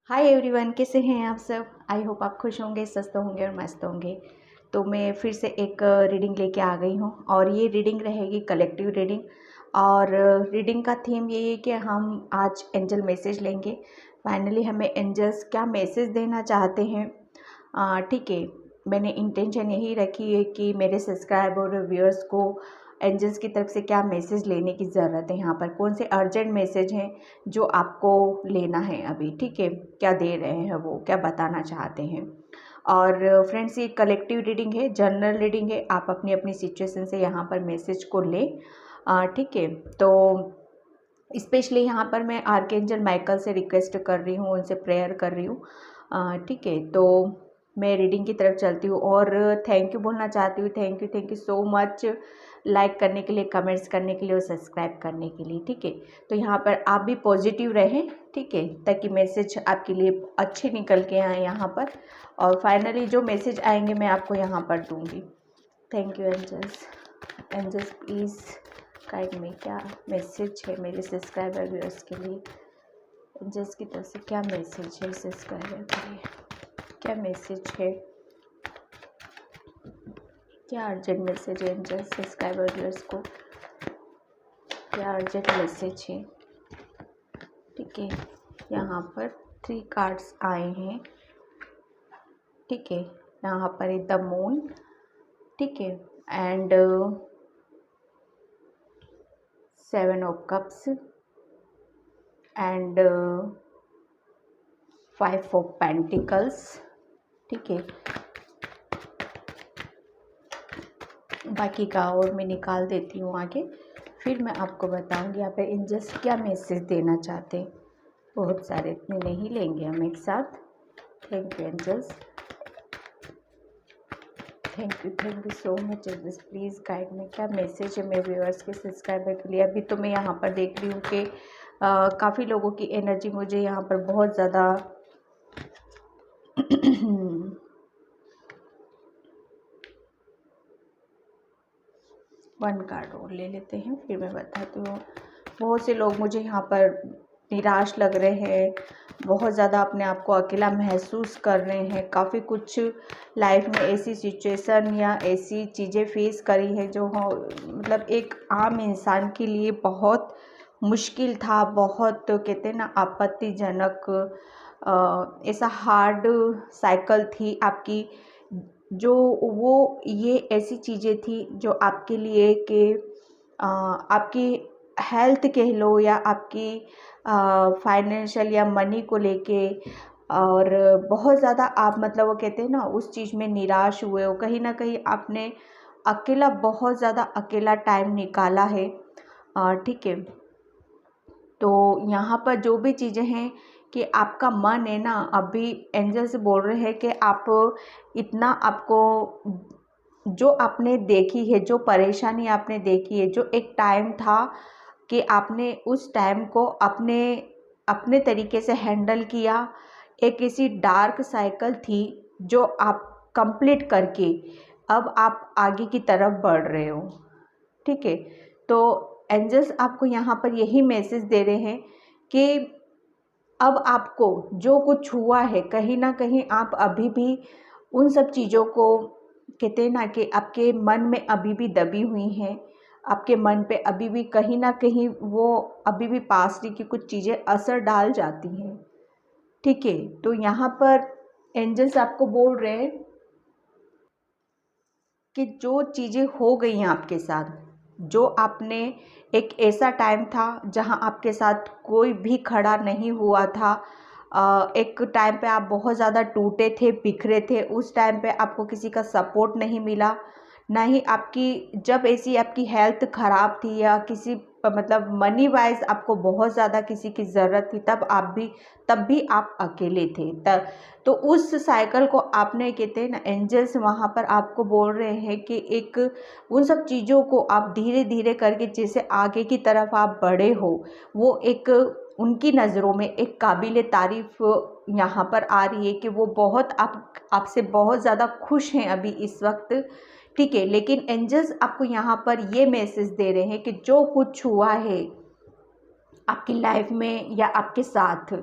Hi everyone, कैसे हैं आप सब। आई होप आप खुश होंगे, स्वस्थ होंगे और मस्त होंगे। तो मैं फिर से एक रीडिंग लेके आ गई हूँ और ये रीडिंग रहेगी कलेक्टिव रीडिंग। और रीडिंग का थीम ये है कि हम आज एंजल मैसेज लेंगे। फाइनली हमें एंजल्स क्या मैसेज देना चाहते हैं। ठीक है, मैंने इंटेंशन यही रखी है कि मेरे सब्सक्राइबर और व्यूअर्स को एंजल्स की तरफ से क्या मैसेज लेने की ज़रूरत है। यहाँ पर कौन से अर्जेंट मैसेज हैं जो आपको लेना है अभी। ठीक है, क्या दे रहे हैं, वो क्या बताना चाहते हैं। और फ्रेंड्स, ये कलेक्टिव रीडिंग है, जनरल रीडिंग है। आप अपनी अपनी सिचुएशन से यहाँ पर मैसेज को लें। ठीक है, तो स्पेशली यहाँ पर मैं आर्कएंजल माइकल से रिक्वेस्ट कर रही हूँ, उनसे प्रेयर कर रही हूँ। ठीक है, तो मैं रीडिंग की तरफ चलती हूँ और थैंक यू बोलना चाहती हूँ। Thank you so much like करने के लिए, कमेंट्स करने के लिए और सब्सक्राइब करने के लिए। ठीक है, तो यहाँ पर आप भी पॉजिटिव रहें, ठीक है, ताकि मैसेज आपके लिए अच्छे निकल के आए यहाँ पर। और फाइनली जो मैसेज आएंगे मैं आपको यहाँ पर दूँगी। Thank you angels. Angels please guide में क्या मैसेज है मेरे सब्सक्राइबर व्यूअर्स के लिए। एंजल्स की तरफ से क्या मैसेज है सब्सक्राइबर के लिए, क्या मैसेज है, क्या अर्जेंट मैसेज है एंजल्स सब्सक्राइबर व्यूअर्स को, क्या अर्जेंट मैसेज है। ठीक है, यहाँ पर 3 कार्ड्स आए हैं। ठीक है, यहाँ पर है द मून, ठीक है, and 7 of cups and 5 of pentacles. ठीक है, बाकी का और मैं निकाल देती हूँ आगे, फिर मैं आपको बताऊँगी यहाँ पे एंजल्स क्या मैसेज देना चाहते हैं। बहुत सारे इतने नहीं लेंगे हम एक साथ। Thank you angels, thank you so much angels. Please guide में क्या मैसेज है मेरे व्यूअर्स के सब्सक्राइबर के लिए। अभी तो मैं यहाँ पर देख रही हूँ कि काफ़ी लोगों की एनर्जी मुझे यहाँ पर बहुत ज़्यादा 1 कार्ड और ले लेते हैं, फिर मैं बताती हूँ। बहुत से लोग मुझे यहाँ पर निराश लग रहे हैं, बहुत ज़्यादा अपने आप को अकेला महसूस कर रहे हैं। काफ़ी कुछ लाइफ में ऐसी सिचुएशन या ऐसी चीज़ें फेस करी हैं जो मतलब एक आम इंसान के लिए बहुत मुश्किल था, बहुत कहते हैं ना आपत्तिजनक, ऐसा हार्ड साइकिल थी आपकी। जो वो ये ऐसी चीज़ें थी जो आपके लिए कि आपकी हेल्थ कह लो या आपकी फाइनेंशियल या मनी को लेके, और बहुत ज़्यादा आप मतलब वो कहते हैं ना उस चीज़ में निराश हुए हो। कहीं ना कहीं आपने अकेला, बहुत ज़्यादा अकेला टाइम निकाला है। ठीक है, तो यहाँ पर जो भी चीज़ें हैं कि आपका मन है ना, अभी एंजल से बोल रहे हैं कि आप इतना, आपको जो आपने देखी है, जो परेशानी आपने देखी है, जो एक टाइम था कि आपने उस टाइम को अपने अपने तरीके से हैंडल किया। एक ऐसी डार्क साइकिल थी जो आप कंप्लीट करके अब आप आगे की तरफ बढ़ रहे हो। ठीक है, तो एंजल्स आपको यहाँ पर यही मैसेज दे रहे हैं कि अब आपको जो कुछ हुआ है, कहीं ना कहीं आप अभी भी उन सब चीज़ों को, कहते हैं ना कि आपके मन में अभी भी दबी हुई हैं। आपके मन पे अभी भी कहीं ना कहीं वो अभी भी पास्ट की कुछ चीज़ें असर डाल जाती हैं। ठीक है, तो यहाँ पर एंजल्स आपको बोल रहे हैं कि जो चीज़ें हो गई हैं आपके साथ, जो आपने, एक ऐसा टाइम था जहां आपके साथ कोई भी खड़ा नहीं हुआ था। एक टाइम पे आप बहुत ज़्यादा टूटे थे, बिखरे थे। उस टाइम पे आपको किसी का सपोर्ट नहीं मिला, ना ही आपकी, जब ऐसी आपकी हेल्थ ख़राब थी या किसी मतलब मनी वाइज आपको बहुत ज़्यादा किसी की ज़रूरत थी, तब भी आप अकेले थे। तब तो उस साइकिल को आपने, कहते हैं ना एंजल्स वहाँ पर आपको बोल रहे हैं कि एक उन सब चीज़ों को आप धीरे धीरे करके जैसे आगे की तरफ आप बढ़े हो, वो एक उनकी नज़रों में एक काबिल तारीफ़ यहाँ पर आ रही है कि वो बहुत आपसे बहुत ज़्यादा खुश हैं अभी इस वक्त। ठीक है, लेकिन एंजल्स आपको यहाँ पर ये मैसेज दे रहे हैं कि जो कुछ हुआ है आपकी लाइफ में या आपके साथ,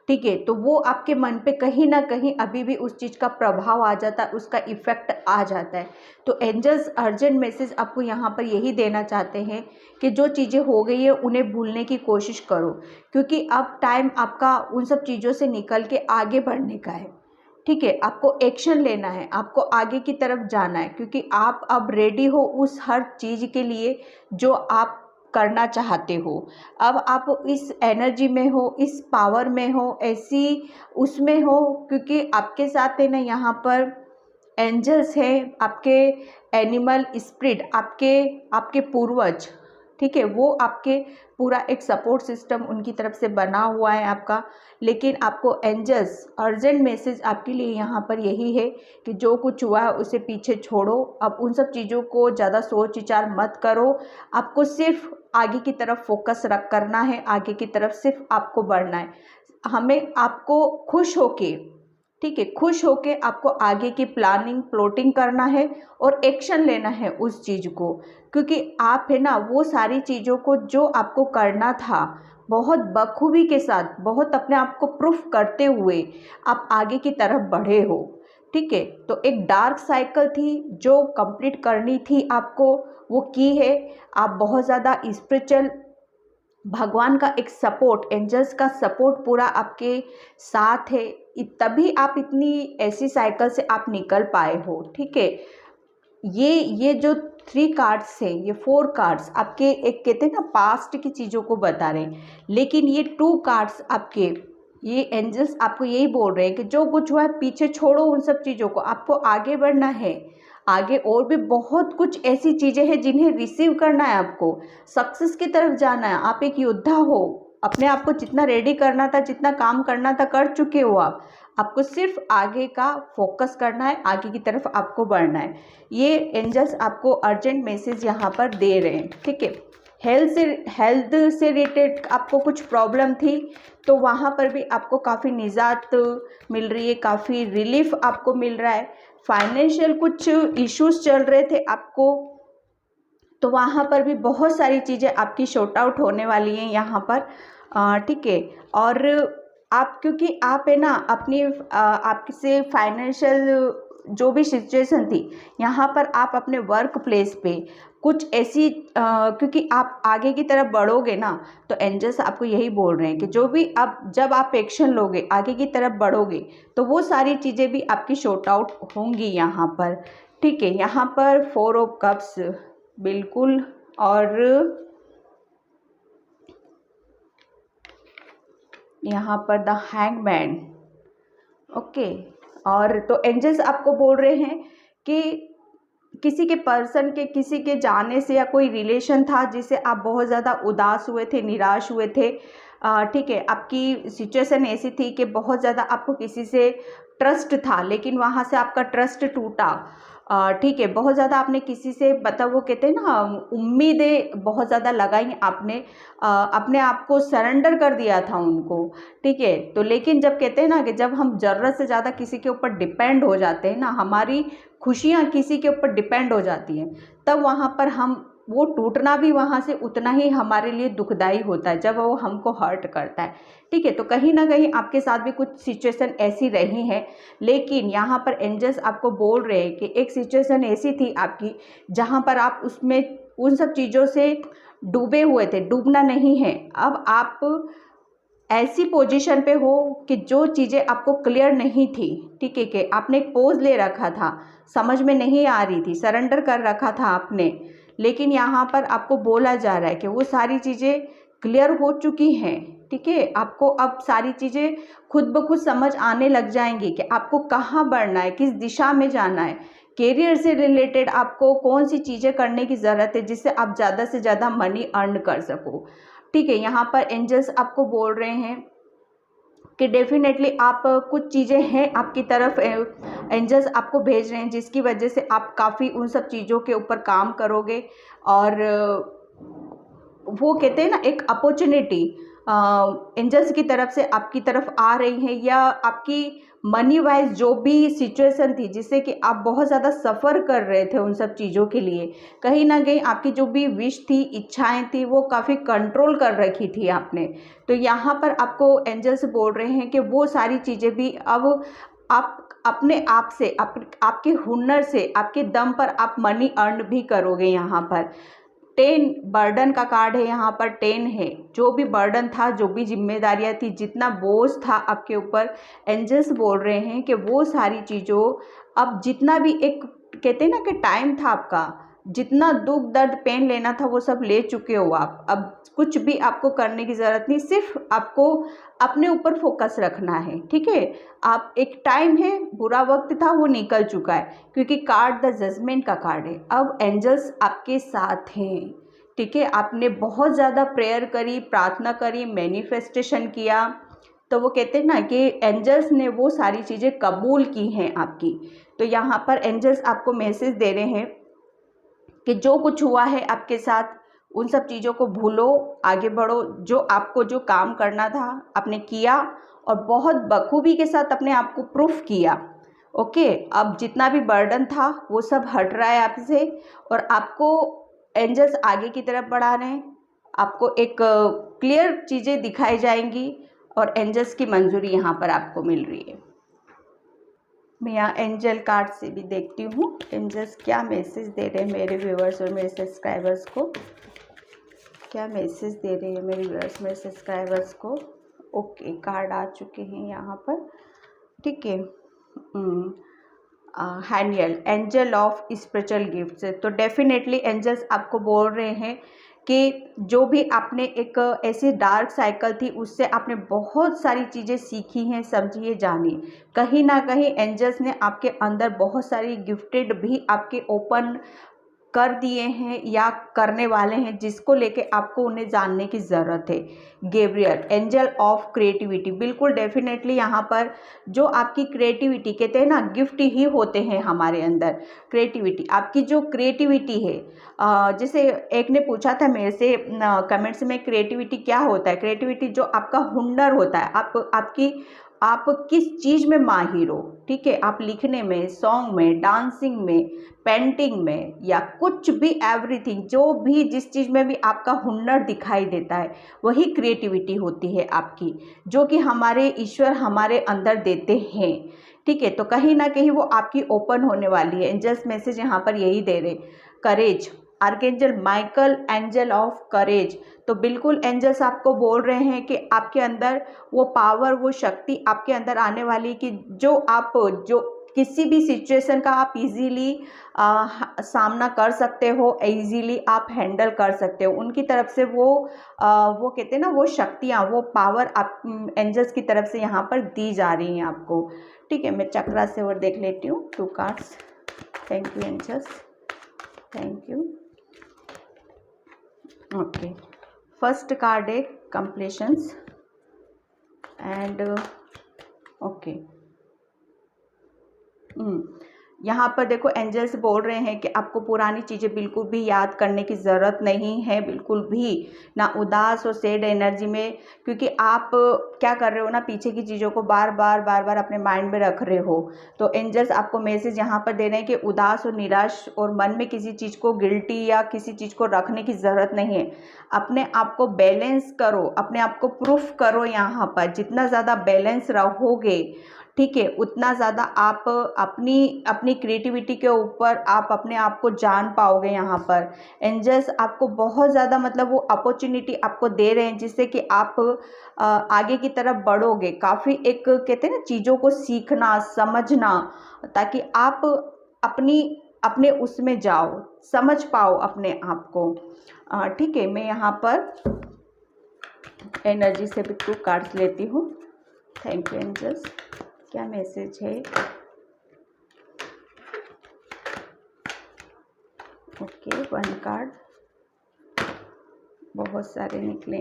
ठीक है, तो वो आपके मन पे कहीं ना कहीं अभी भी उस चीज़ का प्रभाव आ जाता है, उसका इफ़ेक्ट आ जाता है। तो एंजल्स अर्जेंट मैसेज आपको यहाँ पर यही देना चाहते हैं कि जो चीज़ें हो गई है उन्हें भूलने की कोशिश करो, क्योंकि अब टाइम आपका उन सब चीज़ों से निकल के आगे बढ़ने का है। ठीक है, आपको एक्शन लेना है, आपको आगे की तरफ जाना है, क्योंकि आप अब रेडी हो उस हर चीज़ के लिए जो आप करना चाहते हो। अब आप इस एनर्जी में हो, इस पावर में हो, ऐसी उसमें हो, क्योंकि आपके साथ है ना यहाँ पर एंजल्स हैं, आपके एनिमल स्पिरिट, आपके आपके पूर्वज। ठीक है, वो आपके पूरा एक सपोर्ट सिस्टम उनकी तरफ से बना हुआ है आपका। लेकिन आपको एंजल्स अर्जेंट मैसेज आपके लिए यहाँ पर यही है कि जो कुछ हुआ है उसे पीछे छोड़ो, अब उन सब चीज़ों को ज़्यादा सोच विचार मत करो। आपको सिर्फ आगे की तरफ फोकस रख करना है, आगे की तरफ सिर्फ आपको बढ़ना है। हमें आपको खुश होके, ठीक है, खुश होके आपको आगे की प्लानिंग प्लॉटिंग करना है और एक्शन लेना है उस चीज़ को, क्योंकि आप है ना वो सारी चीज़ों को जो आपको करना था बहुत बखूबी के साथ, बहुत अपने आप को प्रूफ करते हुए आप आगे की तरफ बढ़े हो। ठीक है, तो एक डार्क साइकिल थी जो कंप्लीट करनी थी आपको, वो की है। आप बहुत ज़्यादा स्पिरिचुअल, भगवान का एक सपोर्ट, एंजल्स का सपोर्ट पूरा आपके साथ है, तभी आप इतनी ऐसी साइकिल से आप निकल पाए हो। ठीक है, ये जो 3 कार्ड्स हैं, ये 4 कार्ड्स आपके एक कहते हैं ना पास्ट की चीज़ों को बता रहे हैं, लेकिन ये 2 कार्ड्स आपके, ये एंजल्स आपको यही बोल रहे हैं कि जो कुछ हुआ है पीछे छोड़ो उन सब चीज़ों को, आपको आगे बढ़ना है। आगे और भी बहुत कुछ ऐसी चीज़ें हैं जिन्हें रिसीव करना है, आपको सक्सेस की तरफ जाना है। आप एक योद्धा हो, अपने आप को जितना रेडी करना था, जितना काम करना था कर चुके हो आप। आपको सिर्फ आगे का फोकस करना है, आगे की तरफ आपको बढ़ना है। ये एंजल्स आपको अर्जेंट मैसेज यहाँ पर दे रहे हैं। ठीक है, हेल्थ से रिलेटेड आपको कुछ प्रॉब्लम थी तो वहाँ पर भी आपको काफ़ी निजात मिल रही है, काफ़ी रिलीफ आपको मिल रहा है। फाइनेंशियल कुछ इश्यूज चल रहे थे आपको, तो वहाँ पर भी बहुत सारी चीज़ें आपकी शॉर्ट आउट होने वाली हैं यहाँ पर। ठीक है, और आप, क्योंकि आप है ना अपनी आपसे फाइनेंशियल जो भी सिचुएशन थी यहाँ पर, आप अपने वर्क प्लेस पे कुछ ऐसी क्योंकि आप आगे की तरफ बढ़ोगे ना, तो एंजल्स आपको यही बोल रहे हैं कि जो भी आप, जब आप एक्शन लोगे, आगे की तरफ बढ़ोगे, तो वो सारी चीज़ें भी आपकी शॉर्ट आउट होंगी यहाँ पर। ठीक है, यहाँ पर 4 ऑफ कप्स बिल्कुल, और यहाँ पर द हैंगमैन। ओके, और तो एंजल्स आपको बोल रहे हैं कि किसी के पर्सन के, किसी के जाने से, या कोई रिलेशन था जिससे आप बहुत ज़्यादा उदास हुए थे, निराश हुए थे। ठीक है, आपकी सिचुएशन ऐसी थी कि बहुत ज़्यादा आपको किसी से ट्रस्ट था, लेकिन वहाँ से आपका ट्रस्ट टूटा। ठीक है, बहुत ज़्यादा आपने किसी से, मतलब वो कहते हैं ना उम्मीदें बहुत ज़्यादा लगाई आपने, अपने आप को सरेंडर कर दिया था उनको। ठीक है, तो लेकिन जब कहते हैं ना कि जब हम ज़रूरत से ज़्यादा किसी के ऊपर डिपेंड हो जाते हैं ना, हमारी खुशियाँ किसी के ऊपर डिपेंड हो जाती हैं, तब वहाँ पर हम, वो टूटना भी वहाँ से उतना ही हमारे लिए दुखदाई होता है जब वो हमको हर्ट करता है। ठीक है, तो कहीं ना कहीं आपके साथ भी कुछ सिचुएशन ऐसी रही है, लेकिन यहाँ पर एंजल्स आपको बोल रहे हैं कि एक सिचुएशन ऐसी थी आपकी जहाँ पर आप उसमें उन सब चीज़ों से डूबे हुए थे, डूबना नहीं है। अब आप ऐसी पोजीशन पे हो कि जो चीज़ें आपको क्लियर नहीं थी, ठीक है, कि आपने एक पोज ले रखा था, समझ में नहीं आ रही थी, सरेंडर कर रखा था आपने, लेकिन यहाँ पर आपको बोला जा रहा है कि वो सारी चीज़ें क्लियर हो चुकी हैं। ठीक है, आपको अब सारी चीज़ें खुद ब खुद समझ आने लग जाएंगी कि आपको कहाँ बढ़ना है, किस दिशा में जाना है। कैरियर से रिलेटेड आपको कौन सी चीज़ें करने की ज़रूरत है जिससे आप ज़्यादा से ज़्यादा मनी अर्न कर सको। ठीक है, यहाँ पर एंजल्स आपको बोल रहे हैं कि डेफिनेटली आप, कुछ चीज़ें हैं आपकी तरफ, एंजल्स आपको भेज रहे हैं जिसकी वजह से आप काफ़ी उन सब चीज़ों के ऊपर काम करोगे। और वो कहते हैं ना एक अपॉर्चुनिटी, एंजल्स की तरफ से आपकी तरफ आ रही हैं, या आपकी मनी वाइज जो भी सिचुएशन थी जिससे कि आप बहुत ज़्यादा सफ़र कर रहे थे उन सब चीज़ों के लिए, कहीं ना कहीं आपकी जो भी विश थी, इच्छाएं थी, वो काफ़ी कंट्रोल कर रखी थी आपने। तो यहाँ पर आपको एंजल्स बोल रहे हैं कि वो सारी चीज़ें भी अब आप अपने आप से, आपके हुनर से, आपके दम पर आप मनी अर्न भी करोगे। यहाँ पर 10 बर्डन का कार्ड है, यहाँ पर 10 है। जो भी बर्डन था, जो भी जिम्मेदारियां थी, जितना बोझ था आपके ऊपर, एंजल्स बोल रहे हैं कि वो सारी चीज़ों, अब जितना भी एक कहते हैं ना कि टाइम था आपका, जितना दुख दर्द पेन लेना था वो सब ले चुके हो आप। अब कुछ भी आपको करने की ज़रूरत नहीं, सिर्फ आपको अपने ऊपर फोकस रखना है। ठीक है, आप एक टाइम है, बुरा वक्त था, वो निकल चुका है, क्योंकि कार्ड द जजमेंट का कार्ड है। अब एंजल्स आपके साथ हैं। ठीक है, आपने बहुत ज़्यादा प्रेयर करी, प्रार्थना करी, मैनिफेस्टेशन किया, तो वो कहते हैं ना कि एंजल्स ने वो सारी चीज़ें कबूल की हैं आपकी। तो यहाँ पर एंजल्स आपको मैसेज दे रहे हैं कि जो कुछ हुआ है आपके साथ, उन सब चीज़ों को भूलो, आगे बढ़ो। जो आपको जो काम करना था आपने किया, और बहुत बखूबी के साथ अपने आप को प्रूफ किया। ओके, अब जितना भी बर्डन था वो सब हट रहा है आपसे, और आपको एंजल्स आगे की तरफ बढ़ा रहे हैं। आपको एक क्लियर चीज़ें दिखाई जाएंगी, और एंजल्स की मंजूरी यहाँ पर आपको मिल रही है। मैं यहाँ एंजल कार्ड से भी देखती हूँ एंजल्स क्या मैसेज दे रहे हैं मेरे व्यूअर्स और मेरे सब्सक्राइबर्स को। क्या मैसेज दे रहे हैं मेरे व्यूअर्स, मेरे सब्सक्राइबर्स को। ओके, कार्ड आ चुके हैं यहाँ पर। ठीक है, हैंडियल एंजल ऑफ स्पिरिचुअल गिफ्ट्स। तो डेफिनेटली एंजल्स आपको बोल रहे हैं कि जो भी आपने एक ऐसी डार्क साइकिल थी, उससे आपने बहुत सारी चीज़ें सीखी हैं, समझी है, जानी। कहीं ना कहीं एंजल्स ने आपके अंदर बहुत सारी गिफ्टेड भी आपके ओपन कर दिए हैं या करने वाले हैं, जिसको लेके आपको उन्हें जानने की ज़रूरत है। गैब्रियल एंजल ऑफ क्रिएटिविटी, बिल्कुल डेफिनेटली यहाँ पर जो आपकी क्रिएटिविटी, कहते हैं ना गिफ्ट ही होते हैं हमारे अंदर। क्रिएटिविटी, आपकी जो क्रिएटिविटी है, जैसे एक ने पूछा था मेरे से कमेंट्स में, क्रिएटिविटी क्या होता है। क्रिएटिविटी जो आपका हुनर होता है, आप किस चीज़ में माहिर हो। ठीक है, आप लिखने में, सॉन्ग में, डांसिंग में, पेंटिंग में, या कुछ भी, एवरीथिंग, जो भी जिस चीज़ में भी आपका हुनर दिखाई देता है, वही क्रिएटिविटी होती है आपकी, जो कि हमारे ईश्वर हमारे अंदर देते हैं। ठीक है, तो कहीं ना कहीं वो आपकी ओपन होने वाली है। एंजल्स मैसेज यहाँ पर यही दे रहे। Courage, archangel Michael angel of courage. तो बिल्कुल एंजल्स आपको बोल रहे हैं कि आपके अंदर वो पावर, वो शक्ति आपके अंदर आने वाली, कि जो किसी भी सिचुएशन का आप इजीली सामना कर सकते हो, इजीली आप हैंडल कर सकते हो। उनकी तरफ से वो कहते हैं ना, वो शक्तियाँ, वो पावर आप एंजल्स की तरफ से यहाँ पर दी जा रही हैं आपको। ठीक है, मैं चक्रा से और देख लेती हूँ 2 cards. Thank you angels, thank you. Okay, first card है कंप्लीशंस एंड ओके। यहाँ पर देखो एंजल्स बोल रहे हैं कि आपको पुरानी चीज़ें बिल्कुल भी याद करने की ज़रूरत नहीं है, बिल्कुल भी ना उदास और सैड एनर्जी में, क्योंकि आप क्या कर रहे हो ना, पीछे की चीज़ों को बार बार अपने माइंड में रख रहे हो। तो एंजल्स आपको मैसेज यहाँ पर दे रहे हैं कि उदास और निराश और मन में किसी चीज़ को गिल्टी या किसी चीज़ को रखने की ज़रूरत नहीं है। अपने आप को बैलेंस करो, अपने आप को प्रूफ करो। यहाँ पर जितना ज़्यादा बैलेंस रहोगे, ठीक है, उतना ज़्यादा आप अपनी क्रिएटिविटी के ऊपर आप अपने आप को जान पाओगे। यहाँ पर एंजल्स आपको बहुत ज़्यादा मतलब वो अपॉर्चुनिटी आपको दे रहे हैं, जिससे कि आप आगे की तरफ बढ़ोगे। काफ़ी एक कहते हैं ना, चीज़ों को सीखना, समझना, ताकि आप अपने उसमें जाओ, समझ पाओ अपने आप को। ठीक है, मैं यहाँ पर एनर्जी से भी 2 कार्ड्स लेती हूँ। थैंक यू एंजल्स, क्या मैसेज है। ओके, 1 कार्ड, बहुत सारे निकले।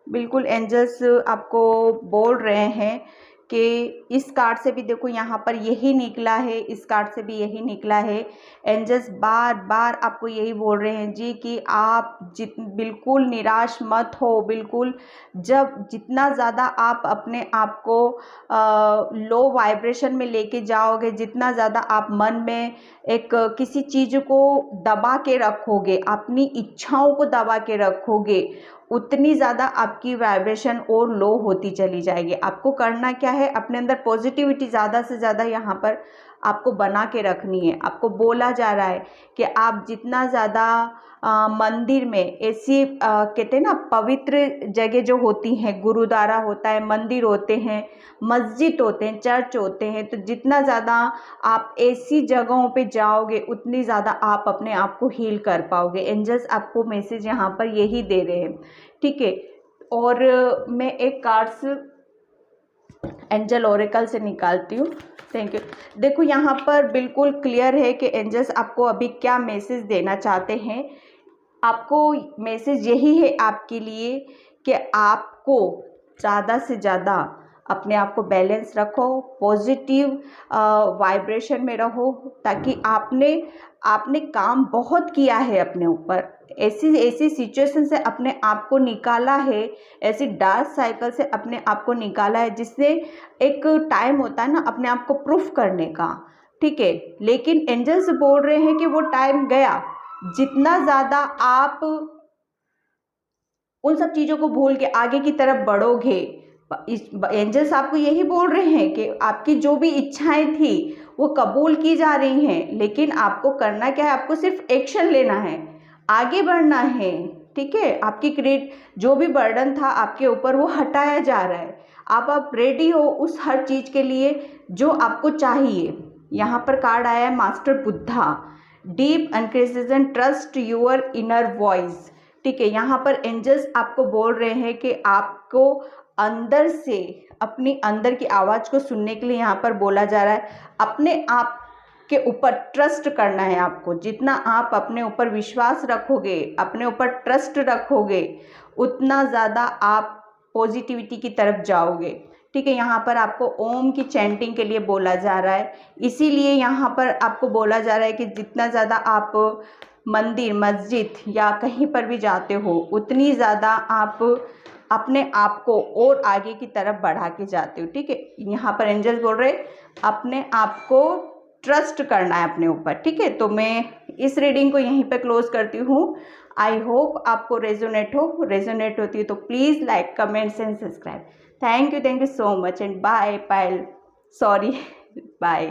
बिल्कुल एंजल्स आपको बोल रहे हैं कि इस कार्ड से भी देखो यहाँ पर यही निकला है, इस कार्ड से भी यही निकला है। एंजल्स बार बार आपको यही बोल रहे हैं जी कि आप बिल्कुल निराश मत हो। बिल्कुल जितना ज़्यादा आप अपने आप को लो वाइब्रेशन में लेके जाओगे, जितना ज़्यादा आप मन में एक किसी चीज़ को दबा के रखोगे, अपनी इच्छाओं को दबा के रखोगे, उतनी ज़्यादा आपकी वाइब्रेशन और लो होती चली जाएगी। आपको करना क्या है, अपने अंदर पॉजिटिविटी ज़्यादा से ज़्यादा यहाँ पर आपको बना के रखनी है। आपको बोला जा रहा है कि आप जितना ज़्यादा मंदिर में ऐसी कहते हैं ना पवित्र जगह जो होती हैं, गुरुद्वारा होता है, मंदिर होते हैं, मस्जिद होते हैं, चर्च होते हैं, तो जितना ज़्यादा आप ऐसी जगहों पे जाओगे उतनी ज़्यादा आप अपने आप को हील कर पाओगे। एंजल्स आपको मैसेज यहाँ पर यही दे रहे हैं, ठीक है। और मैं एक कार्ड्स एंजल ओरेकल से निकालती हूँ। Thank you. देखो यहाँ पर बिल्कुल क्लियर है कि एंजल्स आपको अभी क्या मैसेज देना चाहते हैं। आपको मैसेज यही है आपके लिए कि आपको ज़्यादा से ज़्यादा अपने आप को बैलेंस रखो, पॉजिटिव वाइब्रेशन में रहो, ताकि आपने काम बहुत किया है अपने ऊपर, ऐसी सिचुएशन से अपने आप को निकाला है, ऐसी डार्क साइकिल से अपने आप को निकाला है, जिससे एक टाइम होता है ना अपने आप को प्रूफ करने का, ठीक है। लेकिन एंजल्स बोल रहे हैं कि वो टाइम गया। जितना ज़्यादा आप उन सब चीज़ों को भूल के आगे की तरफ बढ़ोगे, एंजल्स आपको यही बोल रहे हैं कि आपकी जो भी इच्छाएं थी वो कबूल की जा रही हैं। लेकिन आपको करना क्या है, आपको सिर्फ एक्शन लेना है, आगे बढ़ना है, ठीक है। आपकी जो भी बर्डन था आपके ऊपर वो हटाया जा रहा है। आप रेडी हो उस हर चीज़ के लिए जो आपको चाहिए। यहाँ पर कार्ड आया है master Buddha, deep encouragement, trust your inner voice, ठीक है। यहाँ पर एंजल्स आपको बोल रहे हैं कि आपको अंदर से अपनी अंदर की आवाज़ को सुनने के लिए यहाँ पर बोला जा रहा है। अपने आप के ऊपर ट्रस्ट करना है आपको। जितना आप अपने ऊपर विश्वास रखोगे, अपने ऊपर ट्रस्ट रखोगे, उतना ज़्यादा आप पॉजिटिविटी की तरफ जाओगे, ठीक है। यहाँ पर आपको ओम की चैंटिंग के लिए बोला जा रहा है। इसीलिए यहाँ पर आपको बोला जा रहा है कि जितना ज़्यादा आप मंदिर, मस्जिद या कहीं पर भी जाते हो, उतनी ज़्यादा आप अपने आप को और आगे की तरफ बढ़ा के जाते हो, ठीक है। यहाँ पर एंजल्स बोल रहे अपने आप को ट्रस्ट करना है अपने ऊपर, ठीक है। तो मैं इस रीडिंग को यहीं पे क्लोज करती हूँ। आई होप आपको रेजोनेट होती है तो please like, comments and subscribe. Thank you so much and bye Payal, sorry bye.